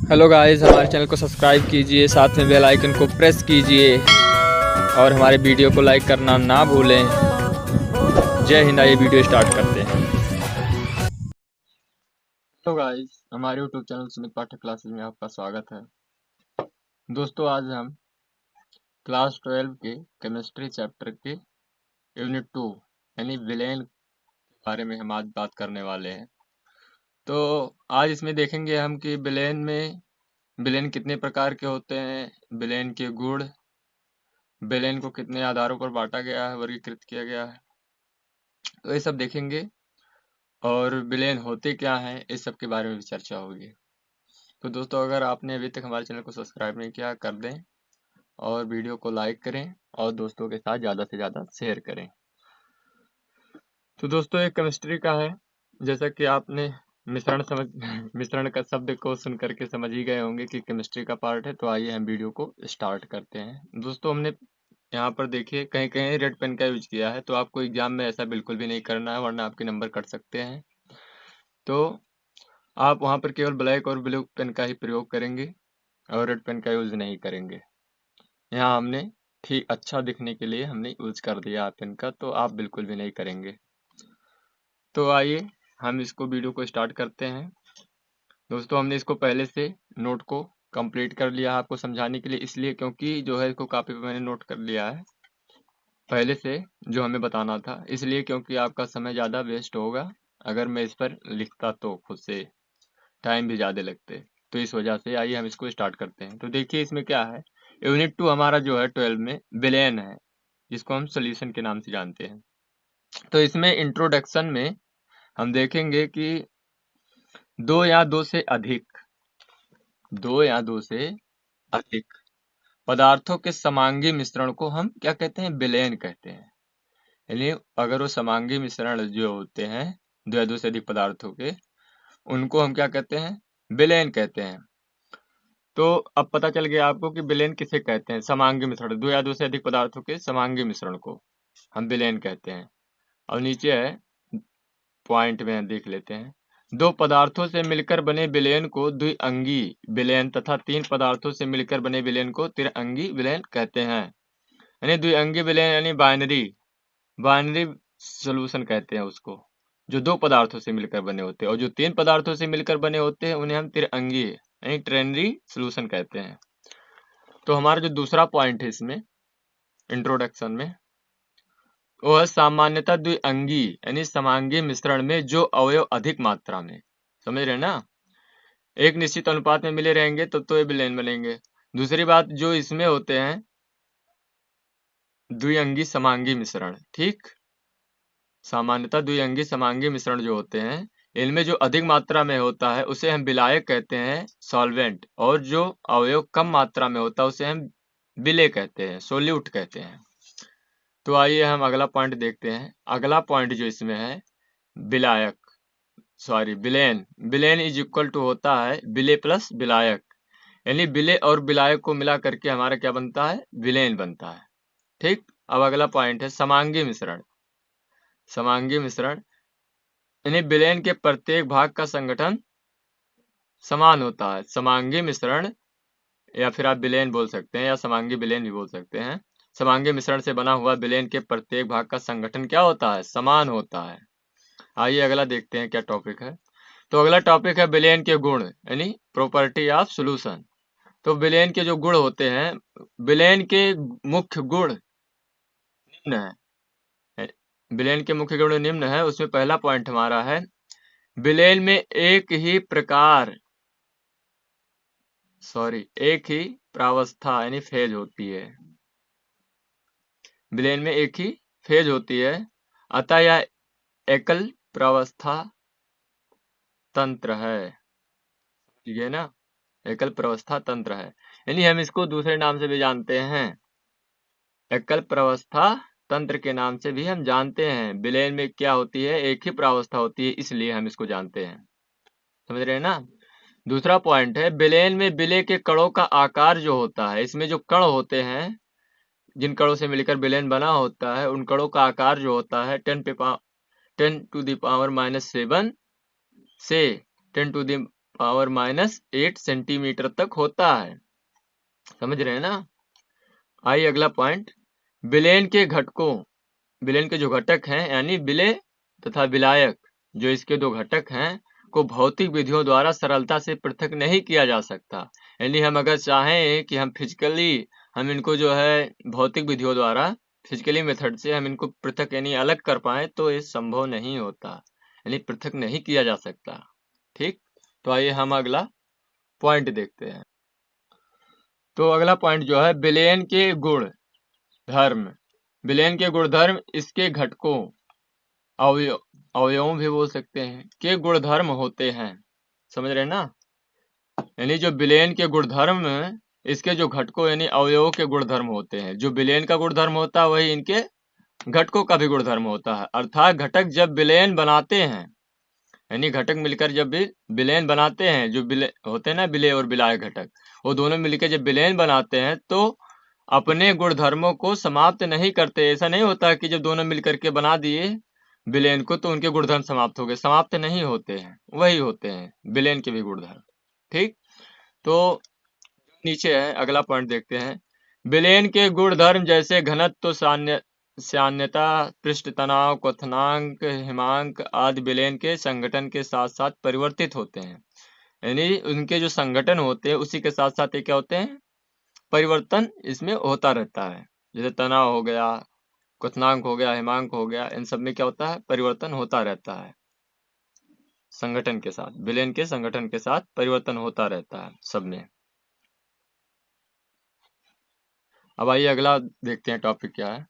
Hello guys, हमारे channel को subscribe कीजिए, साथ में बेल आइकन को प्रेस कीजिए और हमारे वीडियो को लाइक करना ना भूलें। जय हिंद। ये वीडियो स्टार्ट करते हैं। तो गाइस, हमारे यूट्यूब चैनल सुमित पाठक क्लासेस में आपका स्वागत है। दोस्तों, आज हम क्लास 12 के केमिस्ट्री चैप्टर के यूनिट 2 यानी विलेन के बारे में हम आज बात करने वाले हैं। तो आज इसमें देखेंगे हम कि विलेन कितने प्रकार के होते हैं, विलेन के गुण, विलेन को कितने आधारों पर बांटा गया है, वर्गीकृत किया गया है, तो ये सब देखेंगे। और विलेन होते क्या हैं, इस सब के बारे में भी चर्चा होगी। तो दोस्तों, अगर आपने अभी तक हमारे चैनल को सब्सक्राइब नहीं किया, कर दें और वीडियो को लाइक करें और दोस्तों के साथ ज़्यादा से ज़्यादा शेयर करें। तो दोस्तों, ये केमिस्ट्री का है। जैसा कि आपने मिश्रण का शब्द को सुन करके समझ ही गए होंगे कि केमिस्ट्री का पार्ट है। तो आइए हम वीडियो को स्टार्ट करते हैं। दोस्तों, हमने यहाँ पर देखिए कहीं कहीं रेड पेन का यूज किया है, तो आपको एग्जाम में ऐसा बिल्कुल भी नहीं करना है, वरना आपके नंबर कट सकते हैं। तो आप वहाँ पर केवल ब्लैक और ब्लू पेन का ही प्रयोग करेंगे और रेड पेन का यूज नहीं करेंगे। यहाँ हमने ठीक अच्छा दिखने के लिए हमने यूज कर दिया पेन का, तो आप बिल्कुल भी नहीं करेंगे। तो आइए हम इसको वीडियो को स्टार्ट करते हैं। दोस्तों, हमने इसको पहले से नोट को कंप्लीट कर लिया है आपको समझाने के लिए, इसलिए क्योंकि जो है इसको कॉपी पे मैंने नोट कर लिया है पहले से जो हमें बताना था, इसलिए क्योंकि आपका समय ज़्यादा वेस्ट होगा अगर मैं इस पर लिखता, तो खुद से टाइम भी ज़्यादा लगते। तो इस वजह से आइए हम इसको स्टार्ट करते हैं। तो देखिए इसमें क्या है, यूनिट 2 हमारा जो है 12 में विलेन है, जिसको हम सोल्यूशन के नाम से जानते हैं। तो इसमें इंट्रोडक्शन में हम देखेंगे कि दो या दो से अधिक पदार्थों के समांगी मिश्रण को हम क्या कहते हैं, विलेन कहते हैं। यानी अगर वो समांगी मिश्रण जो होते हैं दो या दो से अधिक पदार्थों के, उनको हम क्या कहते हैं, विलेन कहते हैं। तो अब पता चल गया आपको कि विलेन किसे कहते हैं, समांगी मिश्रण, दो या दो से अधिक पदार्थों के समांगी मिश्रण को हम विलेन कहते हैं। और नीचे है पॉइंट में देख लेते हैं, दो पदार्थों से मिलकर बने विलेन को द्विअंगी विलेन तथा तीन पदार्थों से मिलकर बने विलेन को त्रिअंगी विलेन कहते हैं। यानी द्विअंगी विलेन यानी बाइनरी सोल्यूशन कहते हैं उसको, जो दो पदार्थों से मिलकर बने होते हैं, और जो तीन पदार्थों से मिलकर बने होते हैं उन्हें हम त्रिअंगी यानी ट्रेनरी सोल्यूशन कहते हैं। तो हमारा जो दूसरा पॉइंट है इसमें इंट्रोडक्शन में, वो है सामान्यतः द्विअंगी यानी समांगी मिश्रण में जो अवयव अधिक मात्रा में, समझ रहे हैं ना, एक निश्चित अनुपात में मिले रहेंगे तब तो ये विलेन बनेंगे। दूसरी बात, जो इसमें होते हैं द्विअंगी समांगी मिश्रण, ठीक, सामान्यतः द्विअंगी समांगी मिश्रण जो होते हैं, इनमें जो अधिक मात्रा में होता है उसे हम विलायक कहते हैं, सॉल्वेंट, और जो अवयव कम मात्रा में होता है उसे हम विलेय कहते हैं, सोल्यूट कहते हैं। तो आइए हम अगला पॉइंट देखते हैं। अगला पॉइंट जो इसमें है विलेन। विलेन इज इक्वल टू होता है विलेय प्लस विलायक, यानी विलेय और विलायक को मिला करके हमारा क्या बनता है, विलेन बनता है। ठीक, अब अगला पॉइंट है समांगी मिश्रण। समांगी मिश्रण यानी विलेन के प्रत्येक भाग का संगठन समान होता है। समांगी मिश्रण, या फिर आप विलेन बोल सकते हैं या समांगी विलेन भी बोल सकते हैं। समांगी मिश्रण से बना हुआ विलेन के प्रत्येक भाग का संगठन क्या होता है, समान होता है। आइए अगला देखते हैं क्या टॉपिक है। तो अगला टॉपिक है विलेन के गुण यानी प्रॉपर्टी ऑफ सॉल्यूशन। तो विलेन के जो गुण होते हैं, विलेन के मुख्य गुण निम्न है। विलेन के मुख्य गुण निम्न है, उसमें पहला पॉइंट हमारा है, विलेन में एक ही प्रावस्था यानी फेज होती है। विलेन में एक ही फेज होती है, अतः यह एकल प्रावस्था तंत्र है, ठीक है ना, एकल प्रावस्था तंत्र है। यानी हम इसको दूसरे नाम से भी जानते हैं, एकल प्रावस्था तंत्र के नाम से भी हम जानते हैं। विलेन में क्या होती है, एक ही प्रावस्था होती है, इसलिए हम इसको जानते हैं। समझ रहे हैं ना। दूसरा पॉइंट है, विलेन में विलेय के कणों का आकार जो होता है, इसमें जो कण होते हैं जिन कणों से मिलकर विलेन बना होता है, उन कणों का आकार जो होता है 10 टू द पावर -7 से 10 टू द पावर -8 सेंटीमीटर तक होता है। समझ रहे हैं ना। आइए अगला पॉइंट, विलेन के घटकों, विलेन के जो घटक हैं यानी विलेय तथा विलायक, जो इसके दो घटक हैं, को भौतिक विधियों द्वारा सरलता से पृथक नहीं किया जा सकता। यानी हम अगर चाहें कि हम फिजिकली हम इनको जो है भौतिक विधियों द्वारा, फिजिकली मेथड से हम इनको पृथक यानी अलग कर पाए तो ये संभव नहीं होता, यानी पृथक नहीं किया जा सकता। ठीक, तो आइए हम अगला पॉइंट देखते हैं। तो अगला पॉइंट जो है विलेन के गुण धर्म, विलेन के गुणधर्म इसके घटकों, अवयवों भी बोल सकते हैं, के गुणधर्म होते हैं। समझ रहे हैं ना। यानी जो विलेन के गुणधर्म, इसके जो घटकों यानी अवयवों के गुणधर्म होते हैं। जो विलेन का गुणधर्म होता है वही इनके घटकों का भी गुणधर्म होता है। अर्थात घटक जब विलेन बनाते हैं, यानी घटक मिलकर जब भी विलेन बनाते हैं, जो विलेन होते हैं ना, विलेय और विलायक घटक, वो दोनों मिलकर जब विलेन बनाते हैं तो अपने गुणधर्मों को समाप्त नहीं करते। ऐसा नहीं होता कि जब दोनों मिलकर के बना दिए विलेन को तो उनके गुणधर्म समाप्त हो गए, समाप्त नहीं होते हैं, वही होते हैं विलेन के भी गुणधर्म। ठीक, तो नीचे है अगला पॉइंट देखते हैं। विलेन के गुणधर्म जैसे घनत्व, सान्यता, पृष्ठ तनाव, क्वथनांक, हिमांक आदि विलेन के संगठन के साथ साथ परिवर्तित होते हैं। यानी उनके जो संगठन होते हैं उसी के साथ साथ ये क्या होते हैं, परिवर्तन इसमें होता रहता है। जैसे तनाव हो गया, क्वथनांक हो गया, हिमांक हो गया, इन सब में क्या होता है, परिवर्तन होता रहता है। संगठन के साथ, विलेन के संगठन के साथ परिवर्तन होता रहता है सब में। अब आइए अगला देखते हैं टॉपिक क्या है।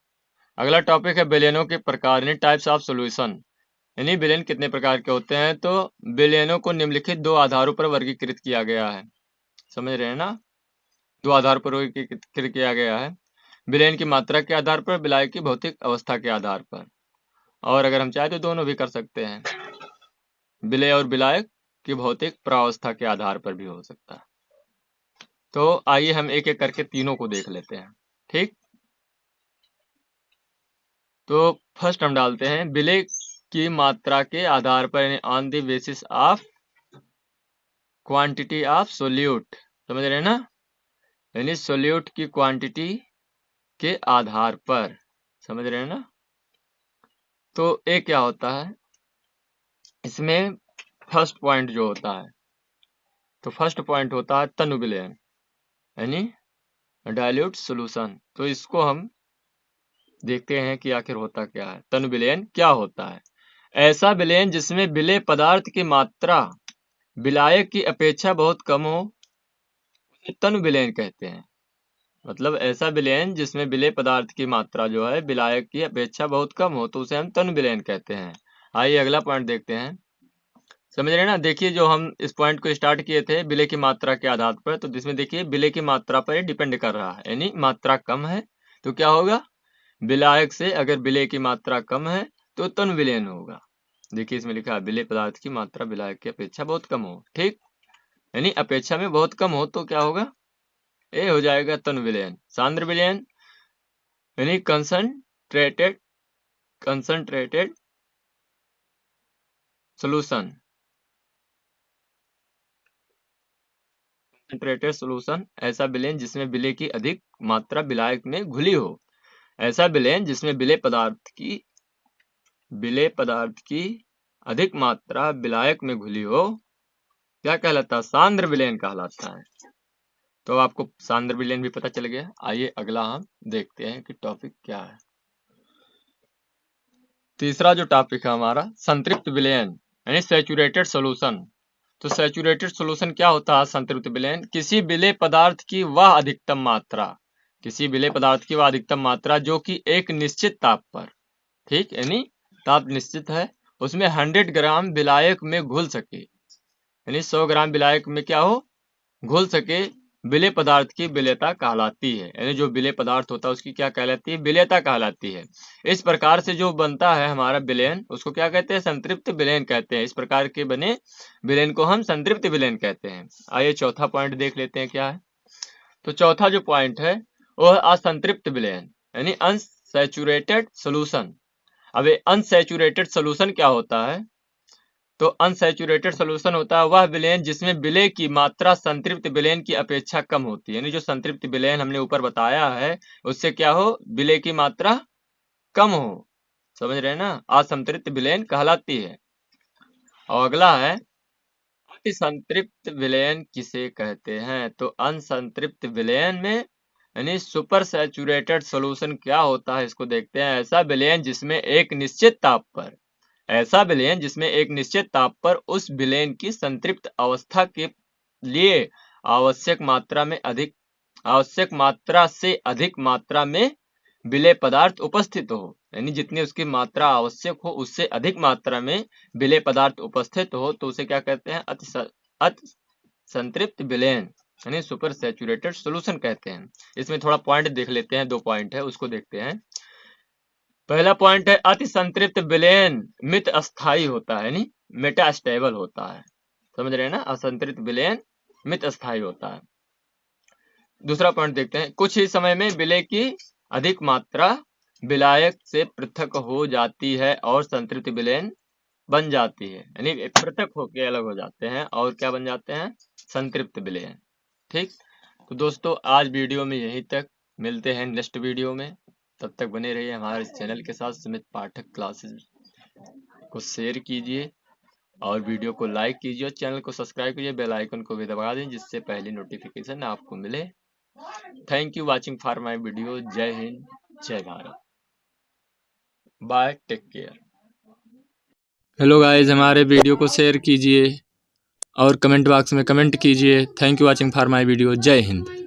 अगला टॉपिक है विलेनों के प्रकार, यानी टाइप्स ऑफ सॉल्यूशन। यानी विलेन कितने प्रकार के होते हैं। तो विलेनों को निम्नलिखित दो आधारों पर वर्गीकृत किया गया है। समझ रहे हैं ना, दो आधार पर वर्गीकृत किया गया है। विलेन की मात्रा के आधार पर, विलायक की भौतिक अवस्था के आधार पर, और अगर हम चाहे तो दोनों भी कर सकते हैं। विलेय और विलायक की भौतिक प्रावस्था के आधार पर भी हो सकता है। तो आइए हम एक एक करके तीनों को देख लेते हैं। ठीक, तो फर्स्ट हम डालते हैं विलेय की मात्रा के आधार पर, यानी on the basis of quantity of solute. समझ रहे हैं ना, यानी सोल्यूट की क्वांटिटी के आधार पर। समझ रहे हैं ना। तो ये क्या होता है, इसमें फर्स्ट पॉइंट जो होता है, तो फर्स्ट पॉइंट होता है तनु विलयन, यानी डाइल्यूट सॉल्यूशन। तो इसको हम देखते हैं कि आखिर होता क्या है। तनु विलयन क्या होता है, ऐसा विलयन जिसमें विलेय पदार्थ की मात्रा विलायक की अपेक्षा बहुत कम हो, तनु विलयन कहते हैं। मतलब ऐसा विलयन जिसमें विलेय पदार्थ की मात्रा जो है विलायक की अपेक्षा बहुत कम हो तो उसे हम तनु विलयन कहते हैं। आइए अगला पॉइंट देखते हैं। समझ रहे हैं ना। देखिए जो हम इस पॉइंट को स्टार्ट किए थे विलेय की मात्रा के आधार पर, तो जिसमें देखिए विलेय की मात्रा पर डिपेंड कर रहा है, यानी मात्रा कम है तो क्या होगा, विलायक से अगर विलेय की मात्रा कम है तो तनु विलयन होगा। देखिए इसमें लिखा है विलेय पदार्थ की मात्रा विलायक की अपेक्षा बहुत कम हो। ठीक, यानी अपेक्षा में बहुत कम हो तो क्या होगा, ये हो जाएगा तनु विलयन। सांद्र विलयन यानी कंसंट्रेटेड सॉल्यूशन, कंसंट्रेटेड सॉल्यूशन ऐसा विलयन जिसमें विलेय की अधिक मात्रा विलायक में घुली हो। ऐसा विलयन जिसमें विलेय पदार्थ की अधिक मात्रा विलायक में घुली हो क्या कहलाता है, सांद्र विलयन कहलाता है। तो आपको सांद्र विलयन भी पता चल गया। आइए अगला हम देखते हैं कि टॉपिक क्या है। तीसरा जो टॉपिक है हमारा संतृप्त विलयन, यानी सैचुरेटेड सॉल्यूशन। तो सैचुरेटेड सॉल्यूशन क्या होता है, संतृप्त विलयन किसी विलेय पदार्थ की वह अधिकतम मात्रा, किसी विलेय पदार्थ की वह अधिकतम मात्रा जो कि एक निश्चित ताप पर, ठीक, यानी ताप निश्चित है, उसमें 100 ग्राम विलायक में घुल सके, यानी 100 ग्राम विलायक में क्या हो, घुल सके, विलेय पदार्थ की विलेयता कहलाती है। यानी जो विलेय पदार्थ होता है उसकी क्या कहलाती है, विलेयता कहलाती है। इस प्रकार से जो बनता है हमारा विलयन उसको क्या कहते हैं, संतृप्त विलयन कहते हैं। इस प्रकार के बने विलयन को हम संतृप्त विलयन कहते हैं। आइए चौथा पॉइंट देख लेते हैं क्या है। तो चौथा जो पॉइंट है वो है असंतृप्त विलयन, यानी अनसैचुरेटेड सोल्यूशन। अब अनसैचुरेटेड सोल्यूशन क्या होता है, तो अनसैचुरेटेड सोल्यूशन होता है वह विलेन जिसमें विलेय की मात्रा संतृप्त विलेन की अपेक्षा कम होती है। यानी जो संतृप्त विलेन हमने ऊपर बताया है उससे क्या हो, विलेय की मात्रा कम हो। समझ रहे हैं ना, असंतृप्त विलेन कहलाती है। और अगला है अति संतृप्त विलयन किसे कहते हैं। तो अनसंतृप्त विलयन में यानी सुपर सैचुरेटेड सॉल्यूशन क्या होता है इसको देखते हैं। ऐसा विलयन जिसमें एक निश्चित ताप पर उस विलयन की संतृप्त अवस्था के लिए आवश्यक मात्रा से अधिक मात्रा में विलेय पदार्थ उपस्थित हो। यानी जितनी उसकी मात्रा आवश्यक हो उससे अधिक मात्रा में विलेय पदार्थ उपस्थित हो तो उसे क्या कहते हैं, अति संतृप्त विलयन यानी सुपर सैचुरेटेड सॉल्यूशन कहते हैं। इसमें थोड़ा पॉइंट देख लेते हैं, 2 पॉइंट है उसको देखते हैं। पहला पॉइंट है अति संतृप्त विलयन मित अस्थायी होता है यानी मेटास्टेबल होता है। समझ रहे हैं ना, असंतृप्त विलयन मित अस्थायी होता है। दूसरा पॉइंट देखते हैं, कुछ ही समय में विलेय की अधिक मात्रा विलायक से पृथक हो जाती है और संतृप्त विलयन बन जाती है। यानी पृथक होकर अलग हो जाते हैं और क्या बन जाते हैं, संतृप्त विलयन। ठीक, तो दोस्तों आज वीडियो में यहीं तक, मिलते हैं नेक्स्ट वीडियो में। तब तक बने रहिए हमारे चैनल के साथ। सुमित पाठक क्लासेस को शेयर कीजिए और वीडियो को लाइक कीजिए और चैनल को सब्सक्राइब कीजिए, बेल आइकन को भी दबा दें जिससे पहली नोटिफिकेशन आपको मिले। Thank you watching for my video. जय हिंद, जय Bharat, bye, take care. Hello guys, हमारे वीडियो को शेयर कीजिए और कमेंट बॉक्स में कमेंट कीजिए। Thank you watching for my video. जय हिंद।